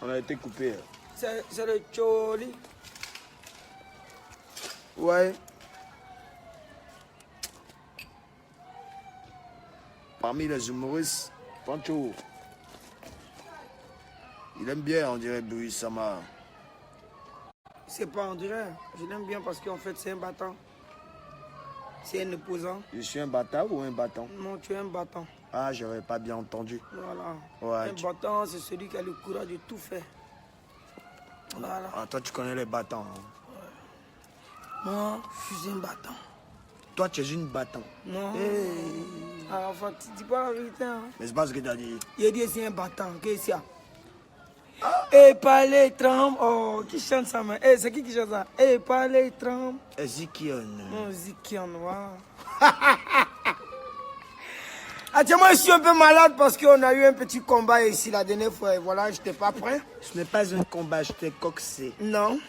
On a été coupé. C'est le Choli. Ouais. Parmi les humoristes, Pancho, il aime bien, on dirait, Bouy Sama. C'est pas on dirait. Je l'aime bien parce qu'en fait, c'est un battant. C'est un opposant. Je suis un bâtard ou un battant? Non, tu es un battant. Ah, j'aurais pas bien entendu. Voilà. Ouais, Un battant, c'est celui qui a le courage de tout faire. Voilà. Ah, toi, tu connais les battants. Hein. Moi, je suis un battant. Toi, tu es une battant. Non. Hey. Alors, enfin, tu dis pas la vérité. Hein. Mais c'est pas ce que tu as dit. Il a dit c'est un battant. Qu'est-ce qu'il y a? Et parler tremble. Oh, qui chante ça, man? C'est qui chante ça? Et parler tremble. Ezekiel. Non, Zikion, voilà. Ah, tiens, moi, je suis un peu malade parce qu'on a eu un petit combat ici la dernière fois. Et voilà, je n'étais pas prêt. Ce n'est pas un combat, je t'ai coxé. Non.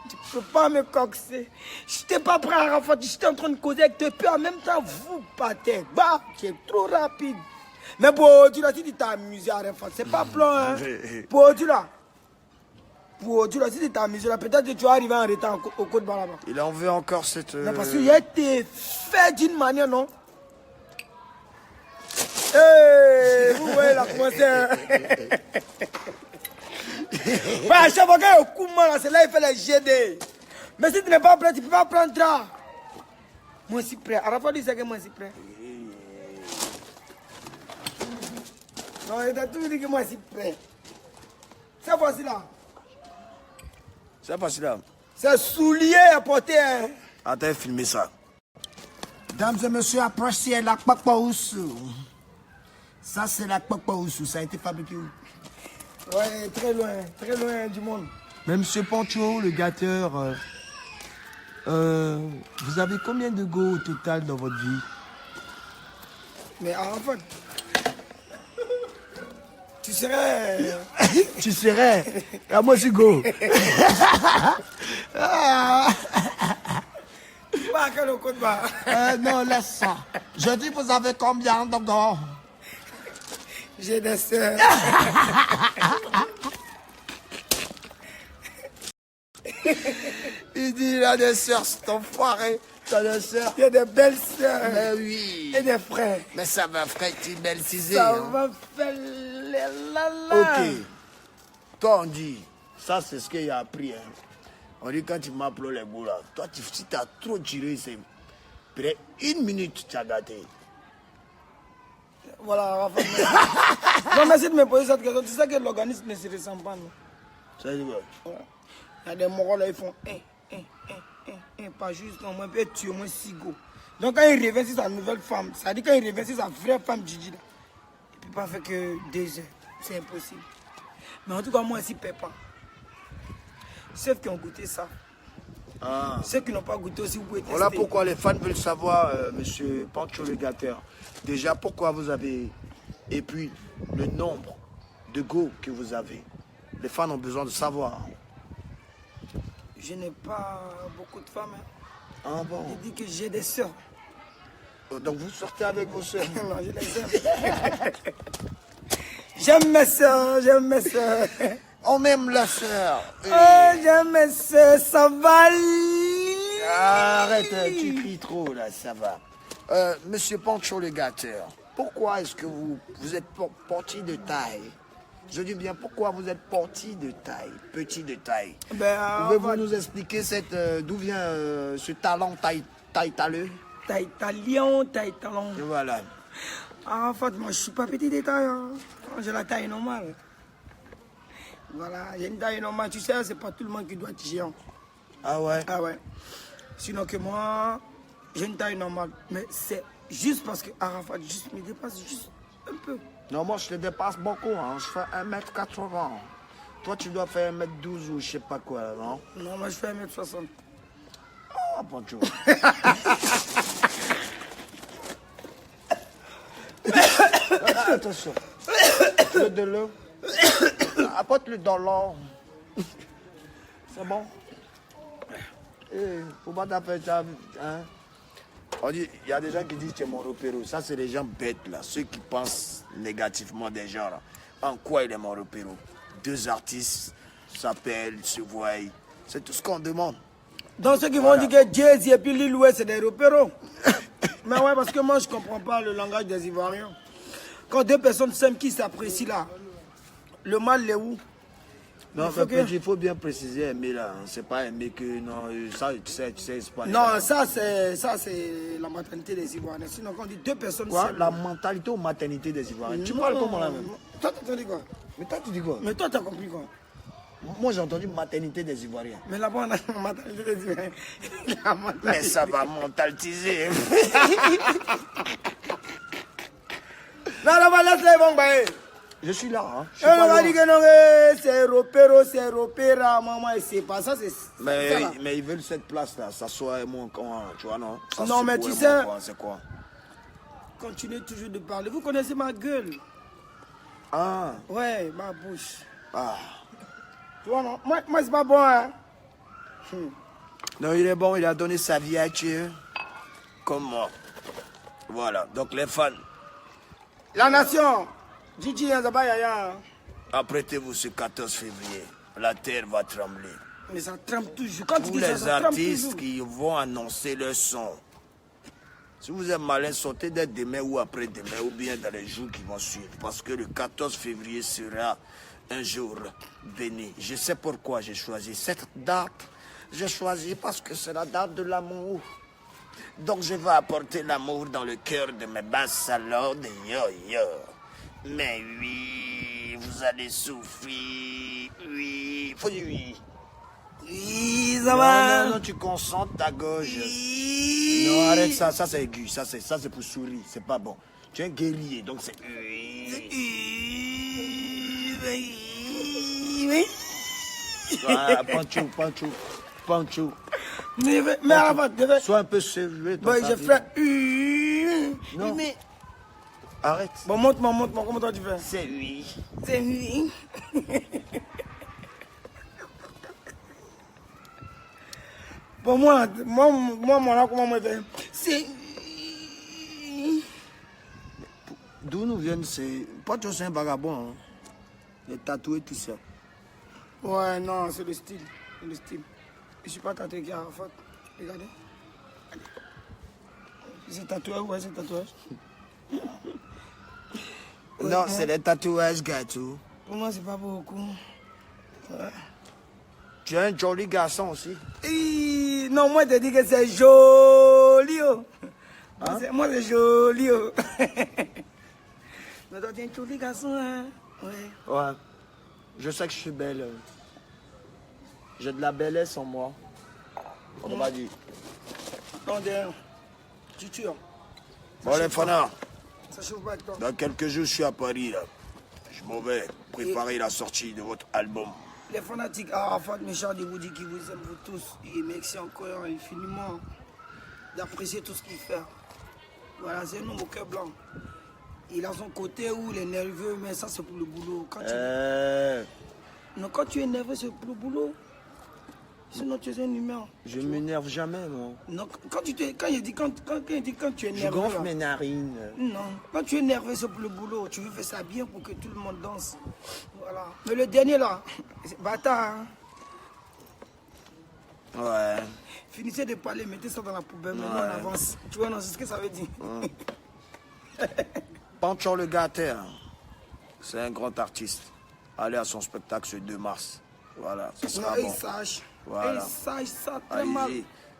Tu peux pas me coxer. Je n'étais pas prêt à Arafat. J'étais en train de causer avec toi. Et puis en même temps, vous partez. Bah, tu es trop rapide. Mais bon, tu l'as dit, tu t'es amusé à Arafat. C'est pas plan, hein. Pour tu l'as. Pour tu l'as dit, tu t'es amusé là. Peut-être que tu vas arriver en retard au Côte Baraba. Il en veut encore cette... Non, parce qu'il a été fait d'une manière, non? Hey, vous voyez la commencé. Ouais, à chaque fois qu'il y a un coup de main, là, c'est là qu'il fait les GD. Mais si tu n'es pas prêt, tu ne peux pas prendre ça. Moi, je suis prêt. Arafat dit que moi, je suis prêt. Non, il a toujours dit que moi, je suis prêt. C'est facile là. C'est facile là. C'est soulier à porter. Hein. Attends, filmer ça. Mesdames et messieurs, approchez la Kpakpa Oussou. Ça, c'est la Kpakpa Oussou. Ça a été fabriqué où? Ouais, très loin du monde. Mais monsieur Pancho, le gâteur, vous avez combien de go au total dans votre vie? Mais Arafat, tu serais... Tu serais. Ah, moi, je suis go. Pas qu'à le côté bas. Non, laisse ça. Je dis, vous avez combien de go? J'ai des sœurs. Il dit, il a des sœurs, c'est enfoiré. T'as des sœurs. Il y a des belles sœurs. Mais oui. Et des frères. Mais ça va frère-belciser. Ça Hein. va faire les lala. Ok. Toi, on dit, ça c'est ce qu'il a appris. Hein. On dit quand tu m'appelles les bouts là, toi, si tu as trop tiré, c'est peut-être 1 minute, tu as gâté. Voilà, Arafat. Non, merci de me poser cette question. Tu sais que l'organisme ne se ressemble pas, non? Ça veut dire quoi? Ouais. Il y a des moraux là, ils font pas juste, au moins, peut-être tuer au moins 6 go. Donc quand il revient sur sa nouvelle femme, ça dit quand il revient sur sa vraie femme Gigi là, il ne peut pas faire que 2 heures. C'est impossible. Mais en tout cas, moi, je ne paie pas. Ceux qui ont goûté ça. Ah. Ceux qui n'ont pas goûté aussi, vous pouvez tester. Voilà pourquoi les fans veulent savoir, monsieur Pancho le gâteur. Déjà, pourquoi vous avez, et puis le nombre de go que vous avez. Les fans ont besoin de savoir. Je n'ai pas beaucoup de femmes. Hein. Ah bon? Il dit que j'ai des sœurs. Donc vous sortez avec vos soeurs? Non, j'ai des sœurs. J'aime mes sœurs, j'aime mes sœurs. On aime la sœur. Oh, j'aime mes sœurs, ça va. Arrête, tu cries trop là, ça va. Monsieur Pancho le gâteur, pourquoi est-ce que vous êtes porté de taille? Je dis bien, pourquoi vous êtes porté de taille, petit de taille? Pouvez-vous nous expliquer d'où vient ce talent taille-taleux? Taille-talon, taille-talon. Voilà. Ah, en fait, moi, je suis pas petit de taille. Hein. J'ai la taille normale. Voilà, j'ai une taille normale. Tu sais, c'est pas tout le monde qui doit être géant. Ah ouais? Ah ouais. Sinon que moi, j'ai une taille normale. Mais c'est juste parce que Arafat juste me dépasse juste un peu. Non, moi, je te dépasse beaucoup. Hein. Je fais 1m80. Toi, tu dois faire 1m12 ou je sais pas quoi, non? Non, moi, je fais 1m60. Ah, Pancho. Attention. Le de l'eau. Apporte-le dans l'or. C'est bon? Faut pas taper ça. Hein? On dit, il y a des gens qui disent que tu es mon repéro. Ça, c'est des gens bêtes, là. Ceux qui pensent négativement des gens, là. En quoi il est mon repéro? deux artistes s'appellent, se voient. C'est tout ce qu'on demande. Donc ceux qui vont dire que Jay-Z et puis Lil Wayne c'est des repéros. Mais ouais, parce que moi je comprends pas le langage des Ivoiriens. Quand deux personnes s'aiment qui s'apprécient là, le mal est où? Non, il faut bien préciser aimer là. C'est pas aimer que non, ça tu sais, c'est pas. Non, ça c'est la mentalité des Ivoiriens. Sinon quand on dit deux personnes quoi, s'aiment. la mentalité ou maternité des Ivoiriens. Tu parles comment là même? Toi tu dis quoi? Mais toi tu dis quoi? Mais toi tu as compris quoi? Moi j'ai entendu maternité des Ivoiriens. Mais là-bas on a la mentalité des Ivoiriens. Mais ça va mentaliser. Non, là-bas laisse-les bon bah. Je suis là, hein. On va dire que non, c'est repéra, maman, et c'est pas ça, c'est. Mais ils veulent cette place-là, s'asseoir et moi, tu vois, non? Non, mais tu sais. C'est quoi? Continuez toujours de parler. Vous connaissez ma gueule? Ah. Ouais, ma bouche. Ah. Tu vois, non? Moi c'est pas bon, hein? Non, il est bon, il a donné sa vie à Dieu. Comme moi. Voilà, donc les fans. La nation! Gigi Yazabaya. Apprêtez-vous ce 14 février. La terre va trembler. Mais ça tremble toujours. Quand Tous les artistes qui vont annoncer leur son. Si vous êtes malin, sortez dès demain ou après-demain ou bien dans les jours qui vont suivre. Parce que le 14 février sera un jour béni. Je sais pourquoi j'ai choisi cette date. J'ai choisi parce que c'est la date de l'amour. Donc je vais apporter l'amour dans le cœur de mes basses salons de yo-yo. Mais oui, vous allez souffrir. Oui, faut dire oui. Oui, ça va. Non, tu concentres ta gauche. Oui. Non, arrête ça, ça c'est aigu, ça c'est pour sourire, c'est pas bon. Tu es un guerrier, donc c'est voilà, Pancho. Mais avant, Sois un peu sérieux. bon, je ferai. Non. Mais. Arrête. Bon, montre-moi, comment toi tu fais? C'est oui. C'est oui. Bon, moi, comment moi, je fais? C'est. D'où nous viennent ces. Pancho, c'est un vagabond. Hein. Il est tatoué tout ça. Ouais, non, c'est le style. C'est le style. Je suis pas tatoué qui a Arafat. Regardez. C'est tatouage, ouais, c'est tatouage. Non, c'est des tatouages, gâteau. Pour moi, c'est pas beaucoup. Ouais. Tu es un joli garçon aussi. Non, moi, je te dis que c'est joli. Oh. Hein? Moi, c'est joli. Oh. Mais toi, tu es un joli garçon, hein? Ouais. Ouais. Je sais que je suis belle. J'ai de la bellesse en moi. On va dire. Non, derrière. Tu tues. Bon, les fanards. Ça chauffe pas avec toi. Dans quelques jours, je suis à Paris, là. Je m'en vais préparer la sortie de votre album. Les fanatiques Arafat, méchant de vous dire qu'ils vous aiment vous tous. Et merci encore infiniment d'apprécier tout ce qu'il fait. Voilà, c'est un homme au cœur blanc. Il a son côté où il est nerveux, mais ça c'est pour le boulot. Non, quand tu es nerveux, c'est pour le boulot. Sinon, tu es un humain. Je ne m'énerve jamais, moi. Non, quand tu es nerveux. Je gonfle mes narines. Non, quand tu es nerveux, c'est pour le boulot. Tu veux faire ça bien pour que tout le monde danse. Voilà. Mais le dernier là, c'est bâtard. Hein? Ouais. Finissez de parler, mettez ça dans la poubelle, maintenant on avance. Tu vois, non, c'est ce que ça veut dire. Pancho le Gâteur, c'est un grand artiste. Allez à son spectacle ce 2 mars. Voilà, ce sera bon. Voilà. Il sache ça très mal.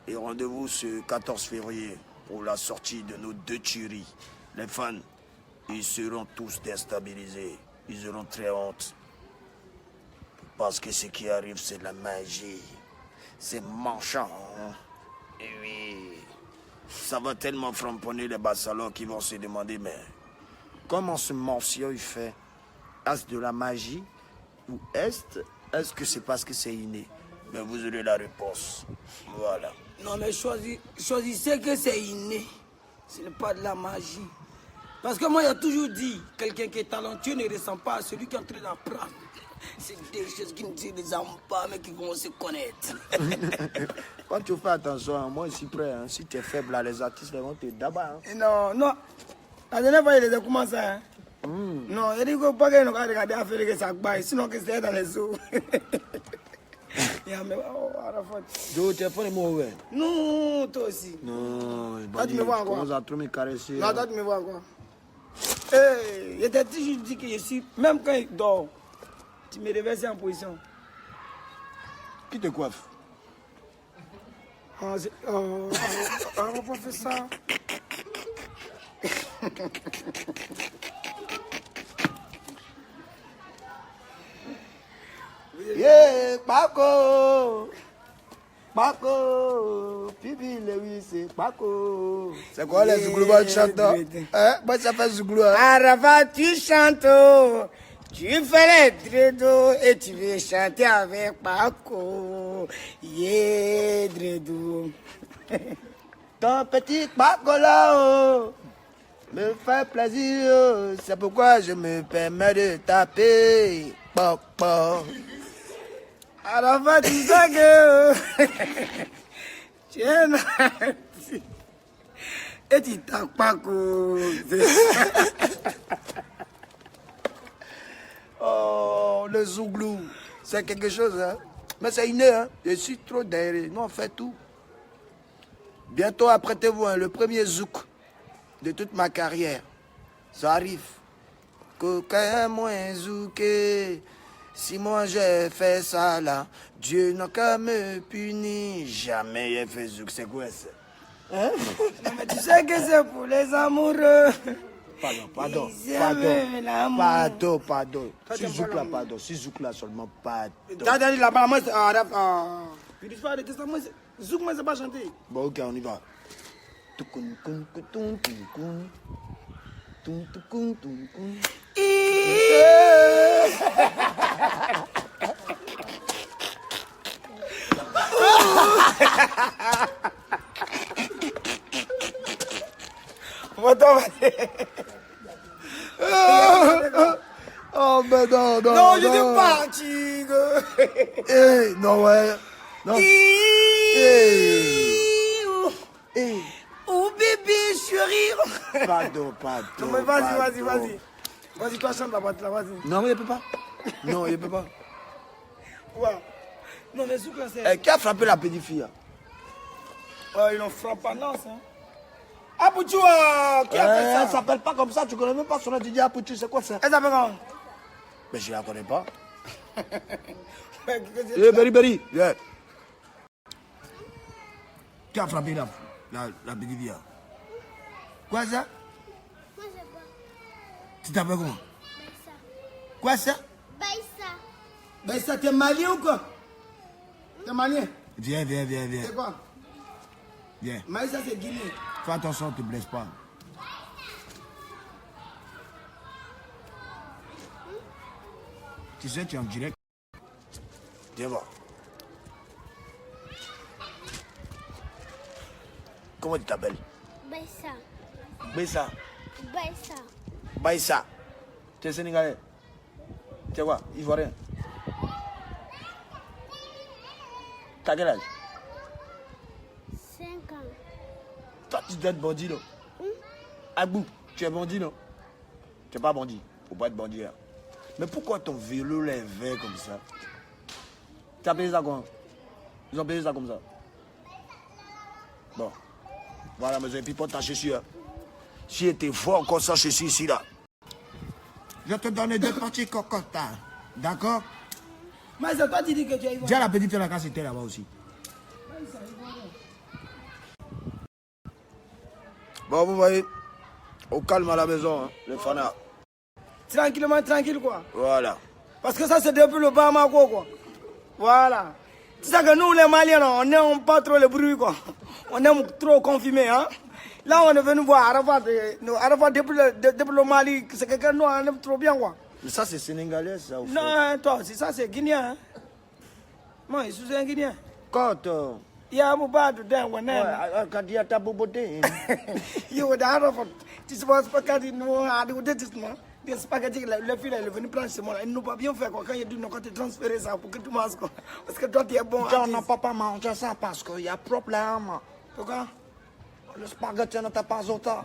Et rendez-vous ce 14 février pour la sortie de nos 2 tueries. Les fans, ils seront tous déstabilisés. Ils auront très honte. Parce que ce qui arrive, c'est de la magie. C'est manchant. Hein? Et oui, ça va tellement framponner les bassalons qui vont se demander, mais comment ce morceau il fait? Est-ce de la magie? Ou est-ce que c'est parce que c'est inné? Mais vous aurez la réponse. Voilà. Non, mais choisissez que c'est inné. Ce n'est pas de la magie. Parce que moi, j'ai toujours dit, quelqu'un qui est talentueux ne ressemble pas à celui qui est en train d'apprendre. C'est des choses qui ne se ressemblent pas, mais qui vont se connaître. Quand tu fais attention, hein, moi je suis prêt. Hein. Si tu es faible, là, les artistes vont te d'abat. Hein. Non. La dernière fois, il les a commencé. Hein. Non, il dit que pas qu'il nous a regardé à faire que ça baille, sinon que c'est dans les eaux. Mais Arafat. Jo, téléphone est mauvais. Non, toi aussi. Non, Toi, tu me vois encore. commence à trop me caresser. Non, toi, tu me vois encore. Eh, il était toujours dit que je suis, même quand il dort, tu me réveilles en position. Qui te coiffe? On va pas faire ça. Yeah, Paco! Paco! Pipi Lewis, c'est Paco! C'est quoi les Zouglou qui chantent? Hein? Moi, ça fait Zouglou. Arafat, tu chantes, tu fais les dredos et tu veux chanter avec Paco. Yeah, dredo. Ton petit Paco là-haut me fait plaisir. C'est pourquoi je me permets de taper. Papa. Arafat, tu sais que tu es nazi. Et tu tapes Paco. Oh, le Zouglou, c'est quelque chose, hein. Mais c'est inné, hein. Je suis trop derrière. Nous, on fait tout. Bientôt, apprêtez-vous, hein, le premier zouk de toute ma carrière. Ça arrive. Coquin moins zouké. Si moi j'ai fait ça là, Dieu n'a qu'à me punir. Jamais j'ai fait zouk. C'est quoi ça? Hein? Non, mais tu sais que c'est pour les amoureux. Pardon. Ils aiment l'amour. Pardon. Si zouk là, pardon. Si zouk là seulement, pardon. T'as dit là-bas, moi, c'est il dit pas de ça, moi, zouk, moi, c'est pas chanter. Bon, ok, on y va. Tukun, kun, kutun, tukun. Tum, tukun, tukun. Oh, mais non. Non, je suis parti. Eh, non, ouais. Non. Oh, bébé, chérie. Pardon. Non, mais vas-y. Vas-y, toi, chante la boîte là, vas-y. Non, mais il ne peut pas. Non, il ne peut pas. Ouais. Non, mais zouk là, c'est. Eh, qui a frappé la petite fille? Ils l'ont frappé en lance, hein. Apouchou, qui a fait Elle ça? s'appelle pas comme ça, tu connais même pas son nom, tu dis Apouchou, c'est quoi ça? Elle s'appelle comment? Mais je la connais pas. Eh, Berry, yeah. Qui a frappé la petite fille? Quoi ça? Moi, je pas. Tu t'appelles comment? Baïssa. Quoi ça? Baïssa. Ben, ça, t'es malien ou quoi? T'es malien? Viens. C'est quoi? Viens. Mais ça, c'est Guinée. Fais attention, ne te blesse pas. Tu sais, tu es en direct. Viens voir. Comment tu t'appelles? Baïssa. Baïssa. Baïssa. Baïssa. Tu es sénégalais? Tu es quoi? Ivoirien? T'as quel âge? 5 ans. Toi, tu dois être bandit, non? Agbou, tu es bandit, non? Tu n'es pas bandit. Faut pas être bandit. Hein. Mais pourquoi ton vélo est vert comme ça? Tu as payé ça comment? Ils ont payé ça comme ça. Bon. Voilà, mais et puis pour ta chaussure. Si était fort comme ça, je suis ici, là. Je te donne 2 petits cocottes, hein. D'accord? Mais c'est toi qui dis que tu es Dis à ivoirien. la petite fille, la casse était là-bas aussi. Bon, vous voyez, au calme à la maison, hein, les fanats. Tranquille, quoi. Voilà. Parce que ça, c'est depuis le Bamako, quoi. Voilà. C'est ça que nous, les Maliens, on n'aime pas trop le bruit, quoi. On aime trop confirmer, hein. Là, on est venu voir Arafat. Arafat, depuis le Mali, c'est quelqu'un que nous, on aime trop bien, quoi. Mais ça, c'est sénégalais, ça, au fait. Non, toi, c'est ça, c'est Guinéen, hein. Moi, je suis un Guinéen. Quand, Il y a un bout de dingue, on aime. quand il y a ta boboté. Yo, Arafat, tu sais pas, quand nous, on a des détestements. Des spaghettis, le fil est venu prendre chez moi. Il nous pas bien fait, quoi. Quand il dit, non, quand tu transférer ça pour que tu manges, quoi. Parce que toi, tu es bon. On n'a pas mangé ça parce qu'il y a problème. Pourquoi? Le spaghetti n'a pas autant.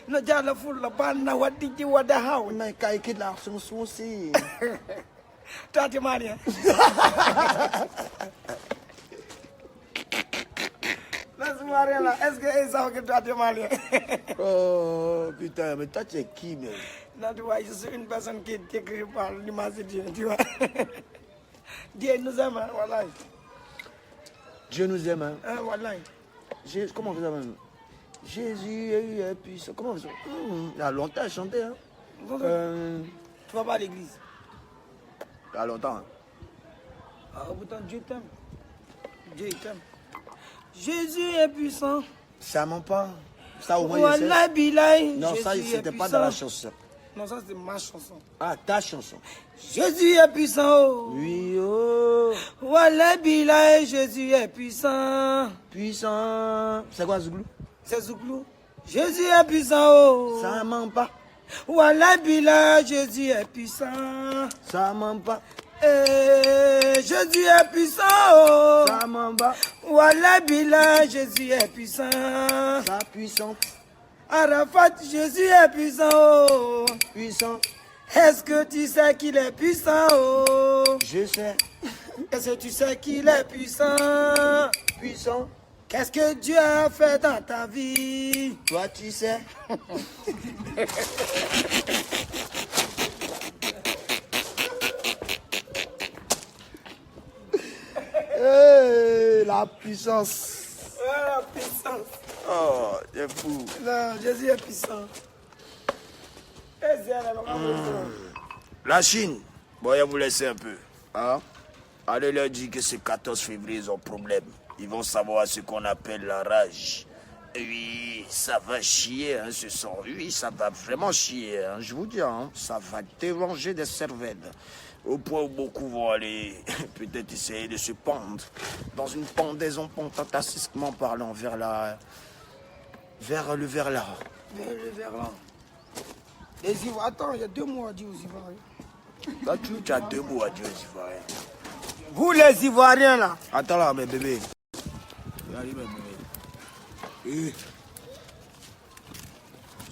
No jala full la banna wadiji wada haw. Mais kaiki là, c'est mon aussi. Tati Maria. Laisse Maria là. Est-ce que ça va que Tati Maria? Oh putain, mais toi tu es qui, mais? Non, tu vois, je suis une personne qui est écrite par l'image de Dieu, tu vois. Dieu nous aime, hein, voilà. Dieu nous aime, hein? Voilà. Comment vous avez Jésus est puissant. Comment vous il y a longtemps à chanter, hein? Tu vas pas à l'église. Il y a longtemps, hein? Ah, pourtant Dieu t'aime. Dieu t'aime. Jésus est puissant. Ça ment pas. Ça au moins je Wallah sais. bilaï. Non, ça Jésus est c'était pas dans la puissant. chanson. Non, ça c'est ma chanson. Ah, ta chanson. Jésus est puissant. Oh. Oui, oh. Wallah bilaï, Jésus est puissant. Puissant. C'est quoi Zouglou? C'est Zouglou. Jésus est puissant. Oh. Ça ment pas. Wallah bilaï, Jésus est puissant. Ça ment pas. Jésus est puissant. Oh. Ça ment pas. Wallah bilaï, Jésus est puissant. Ça puissant. Arafat, Jésus est puissant. Oh. Puissant. Est-ce que tu sais qu'il est puissant? Oh. Je sais. Est-ce que tu sais qu'il est puissant? Puissant. Qu'est-ce que Dieu a fait dans ta vie? Toi tu sais. Hey, la puissance. Ah, la puissance. Oh, c'est fou. Non, Jésus est puissant. La Chine, bon, je vous laisser un peu. Hein? Allez leur dire que c'est 14 février, ils ont problème. Ils vont savoir ce qu'on appelle la rage. Oui, ça va chier, hein, ce son. Oui, ça va vraiment chier, hein, je vous dis, hein, ça va déranger des cervelles. Au point où beaucoup vont aller peut-être essayer de se pendre dans une pendaison fantastiquement parlant vers le Verlan. Vers le Verlan. Les Ivoiriens, attends, il y a 2 mots à dire aux Ivoiriens. Là, tu as 2 mots à dire aux Ivoiriens. Vous les Ivoiriens là. Attends là, mes bébés. Allez, mes bébés.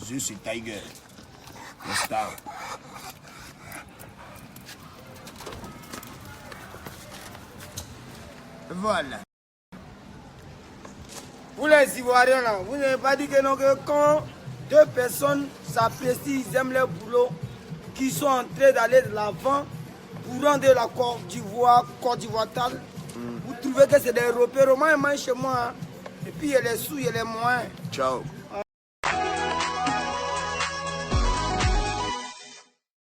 Je suis Tiger. Le star. Voilà. Vous les Ivoiriens là, vous n'avez pas dit que non, que quand 2 personnes s'apprécient, ils aiment leur boulot, qui sont en train d'aller de l'avant pour rendre la Côte d'Ivoire tal, vous trouvez que c'est des Européens, moi, chez moi, hein. Et puis il y a les sous, il y a les moyens. Ciao.